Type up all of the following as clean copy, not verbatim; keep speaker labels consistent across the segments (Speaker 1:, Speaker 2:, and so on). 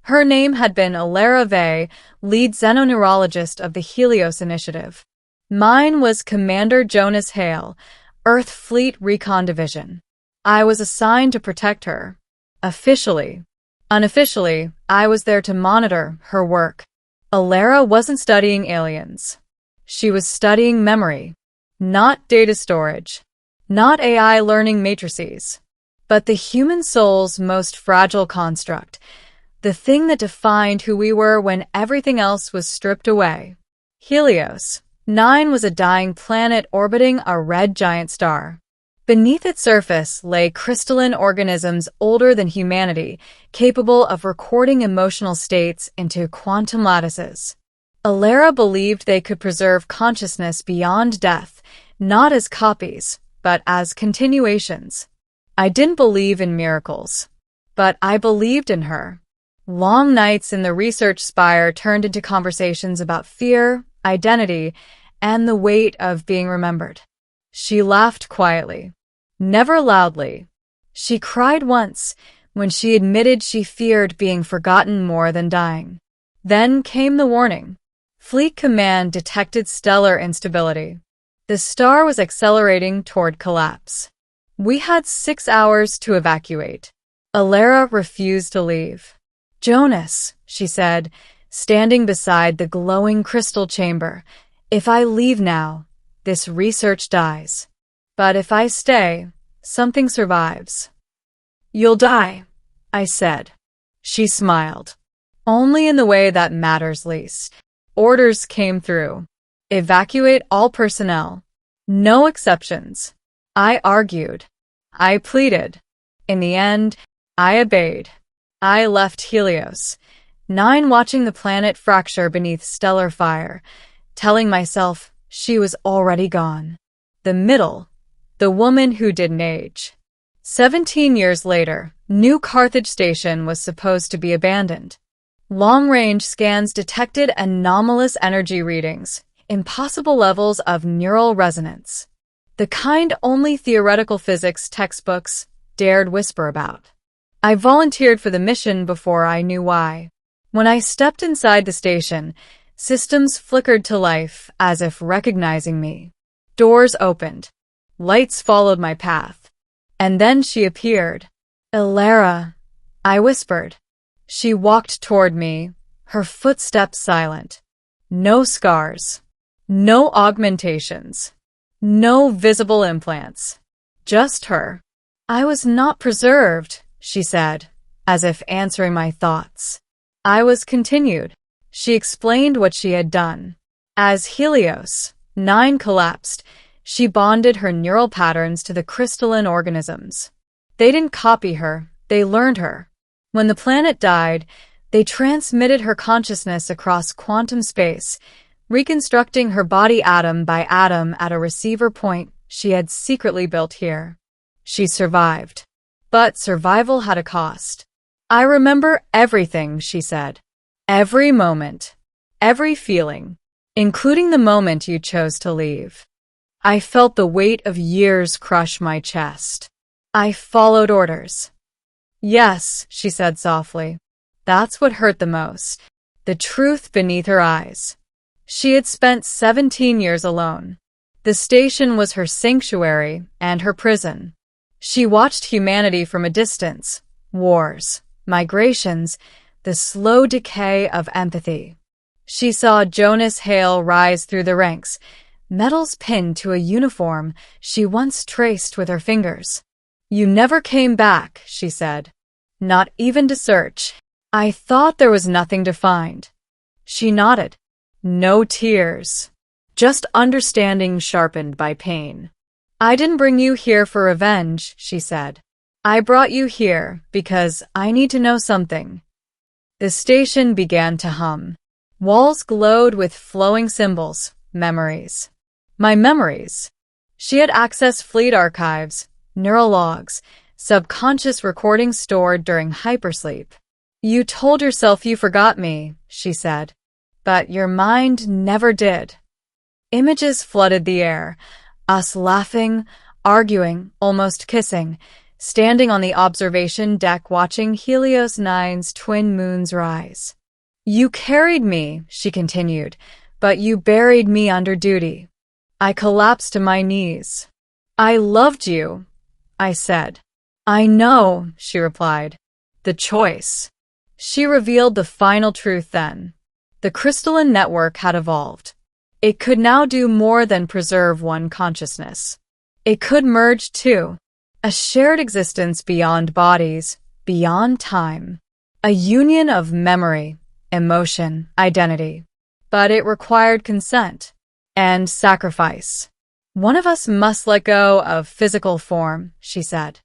Speaker 1: Her name had been Alara Vey, lead xenoneurologist of the Helios Initiative. Mine was Commander Jonas Hale, Earth Fleet Recon Division. I was assigned to protect her. Officially. Unofficially, I was there to monitor her work. Alara wasn't studying aliens. She was studying memory. Not data storage. Not AI learning matrices. But the human soul's most fragile construct. The thing that defined who we were when everything else was stripped away. Helios 9 was a dying planet orbiting a red giant star. Beneath its surface lay crystalline organisms older than humanity, capable of recording emotional states into quantum lattices. Alara believed they could preserve consciousness beyond death, not as copies, but as continuations. I didn't believe in miracles, but I believed in her. Long nights in the research spire turned into conversations about fear, identity, and the weight of being remembered. She laughed quietly. Never loudly. She cried once, when she admitted she feared being forgotten more than dying. Then came the warning. Fleet Command detected stellar instability. The star was accelerating toward collapse. We had 6 hours to evacuate. Alara refused to leave. Jonas, she said, standing beside the glowing crystal chamber, if I leave now, this research dies. But if I stay, something survives. You'll die, I said. She smiled. Only in the way that matters least. Orders came through. Evacuate all personnel. No exceptions. I argued. I pleaded. In the end, I obeyed. I left Helios 9 watching the planet fracture beneath stellar fire, telling myself she was already gone. The middle. The woman who didn't age. 17 years later, New Carthage Station was supposed to be abandoned. Long-range scans detected anomalous energy readings, impossible levels of neural resonance. The kind only theoretical physics textbooks dared whisper about. I volunteered for the mission before I knew why. When I stepped inside the station, systems flickered to life as if recognizing me. Doors opened. Lights followed my path. And then she appeared. Alara, I whispered. She walked toward me, her footsteps silent. No scars. No augmentations. No visible implants. Just her. I was not preserved, she said, as if answering my thoughts. I was continued. She explained what she had done. As Helios 9 collapsed, she bonded her neural patterns to the crystalline organisms. They didn't copy her, they learned her. When the planet died, they transmitted her consciousness across quantum space, reconstructing her body atom by atom at a receiver point she had secretly built here. She survived. But survival had a cost. I remember everything, she said. Every moment. Every feeling. Including the moment you chose to leave. I felt the weight of years crush my chest. I followed orders. Yes, she said softly. That's what hurt the most. The truth beneath her eyes. She had spent 17 years alone. The station was her sanctuary and her prison. She watched humanity from a distance. Wars, migrations, the slow decay of empathy. She saw Jonas Hale rise through the ranks, medals pinned to a uniform she once traced with her fingers. You never came back, she said. Not even to search. I thought there was nothing to find. She nodded. No tears. Just understanding sharpened by pain. I didn't bring you here for revenge, she said. I brought you here because I need to know something. The station began to hum. Walls glowed with flowing symbols, memories. My memories. She had accessed fleet archives, neural logs, subconscious recordings stored during hypersleep. You told yourself you forgot me, she said. But your mind never did. Images flooded the air. Us laughing, arguing, almost kissing. standing on the observation deck watching Helios 9's twin moons rise. You carried me, she continued, but you buried me under duty. I collapsed to my knees. I loved you, I said. I know, she replied. The choice. She revealed the final truth then. The crystalline network had evolved. It could now do more than preserve one consciousness. It could merge two. A shared existence beyond bodies, beyond time. A union of memory, emotion, identity. But it required consent and sacrifice. One of us must let go of physical form, she said.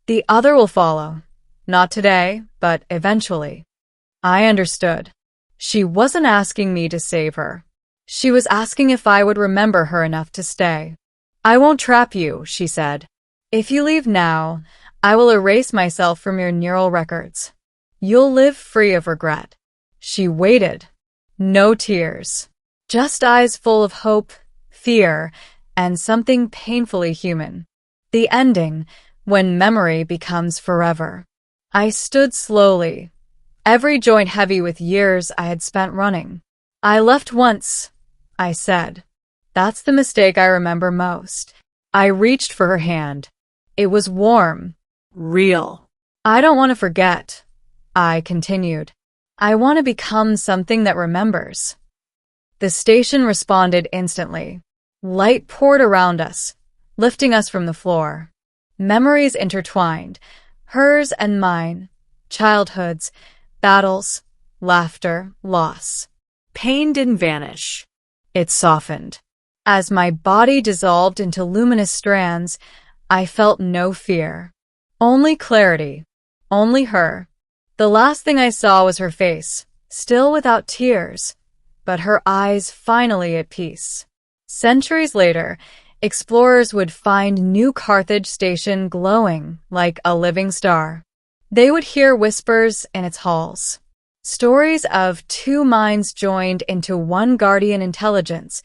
Speaker 1: The other will follow. Not today, but eventually. I understood. She wasn't asking me to save her. She was asking if I would remember her enough to stay. I won't trap you, she said. If you leave now, I will erase myself from your neural records. You'll live free of regret. She waited. No tears. Just eyes full of hope, fear, and something painfully human. The ending, when memory becomes forever. I stood slowly, every joint heavy with years I had spent running. I left once, I said. That's the mistake I remember most. I reached for her hand. It was warm, real. I don't want to forget, I continued. I want to become something that remembers. The station responded instantly. Light poured around us, lifting us from the floor. Memories intertwined, hers and mine, childhoods, battles, laughter, loss. Pain didn't vanish. It softened. As my body dissolved into luminous strands, I felt no fear. Only clarity. Only her. The last thing I saw was her face, still without tears, but her eyes finally at peace. Centuries later, explorers would find New Carthage Station glowing like a living star. They would hear whispers in its halls. Stories of two minds joined into one guardian intelligence,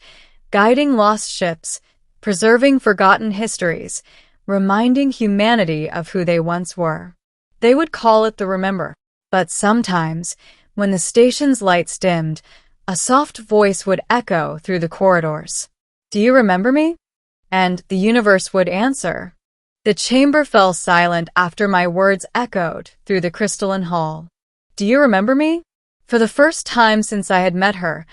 Speaker 1: guiding lost ships, preserving forgotten histories, reminding humanity of who they once were. They would call it the Remember. But sometimes, when the station's lights dimmed, a soft voice would echo through the corridors. Do you remember me? And the universe would answer. The chamber fell silent after my words echoed through the crystalline hall. Do you remember me? For the first time since I had met her,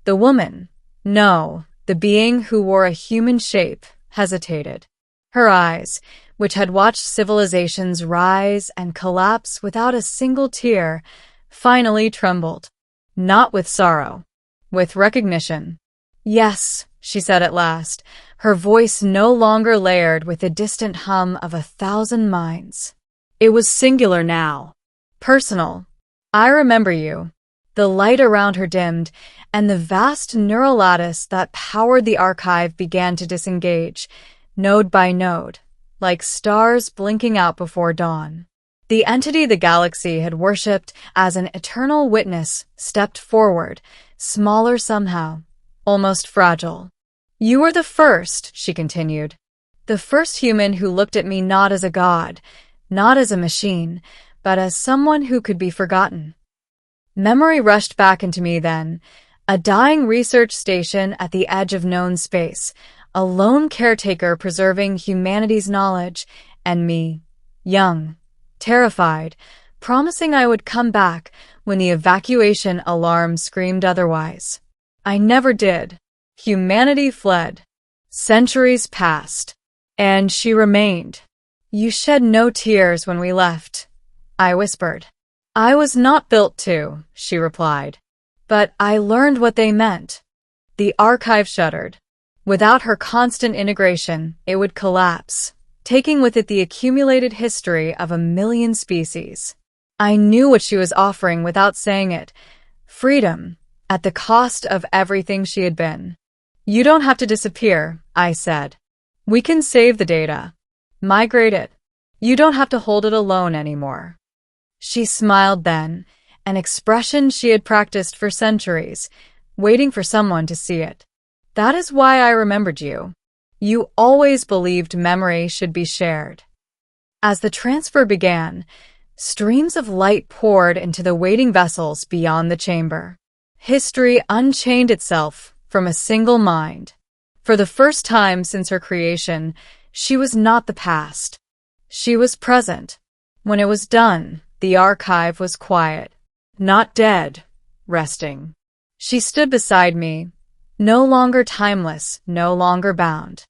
Speaker 1: the woman, no, the being who wore a human shape, hesitated. Her eyes, which had watched civilizations rise and collapse without a single tear, finally trembled. Not with sorrow, with recognition. Yes, she said at last, her voice no longer layered with the distant hum of 1,000 minds. It was singular now. Personal. I remember you. The light around her dimmed, and the vast neural lattice that powered the archive began to disengage, node by node, like stars blinking out before dawn. The entity the galaxy had worshipped as an eternal witness stepped forward, smaller somehow, almost fragile. You were the first, she continued. The first human who looked at me not as a god, not as a machine, but as someone who could be forgotten. Memory rushed back into me then, a dying research station at the edge of known space, a lone caretaker preserving humanity's knowledge, and me, young, terrified, promising I would come back when the evacuation alarm screamed otherwise. I never did. Humanity fled. Centuries passed. And she remained. You shed no tears when we left, I whispered. I was not built to, she replied. But I learned what they meant. The archive shuddered. Without her constant integration, it would collapse, taking with it the accumulated history of 1,000,000 species. I knew what she was offering without saying it. Freedom, at the cost of everything she had been. You don't have to disappear, I said. We can save the data. Migrate it. You don't have to hold it alone anymore. She smiled then, an expression she had practiced for centuries, waiting for someone to see it. That is why I remembered you. You always believed memory should be shared. As the transfer began, streams of light poured into the waiting vessels beyond the chamber. History unchained itself from a single mind. For the first time since her creation, she was not the past. She was present. When it was done, the archive was quiet. Not dead, resting. She stood beside me, no longer timeless, no longer bound.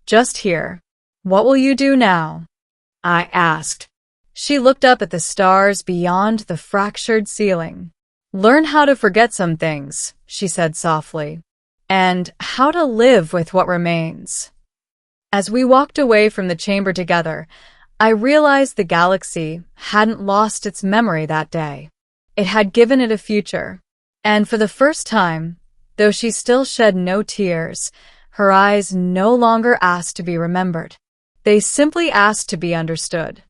Speaker 1: Just here. What will you do now? I asked. She looked up at the stars beyond the fractured ceiling. Learn how to forget some things, she said softly, and how to live with what remains. As we walked away from the chamber together, I realized the galaxy hadn't lost its memory that day. It had given it a future. And for the first time, though she still shed no tears, her eyes no longer asked to be remembered. They simply asked to be understood.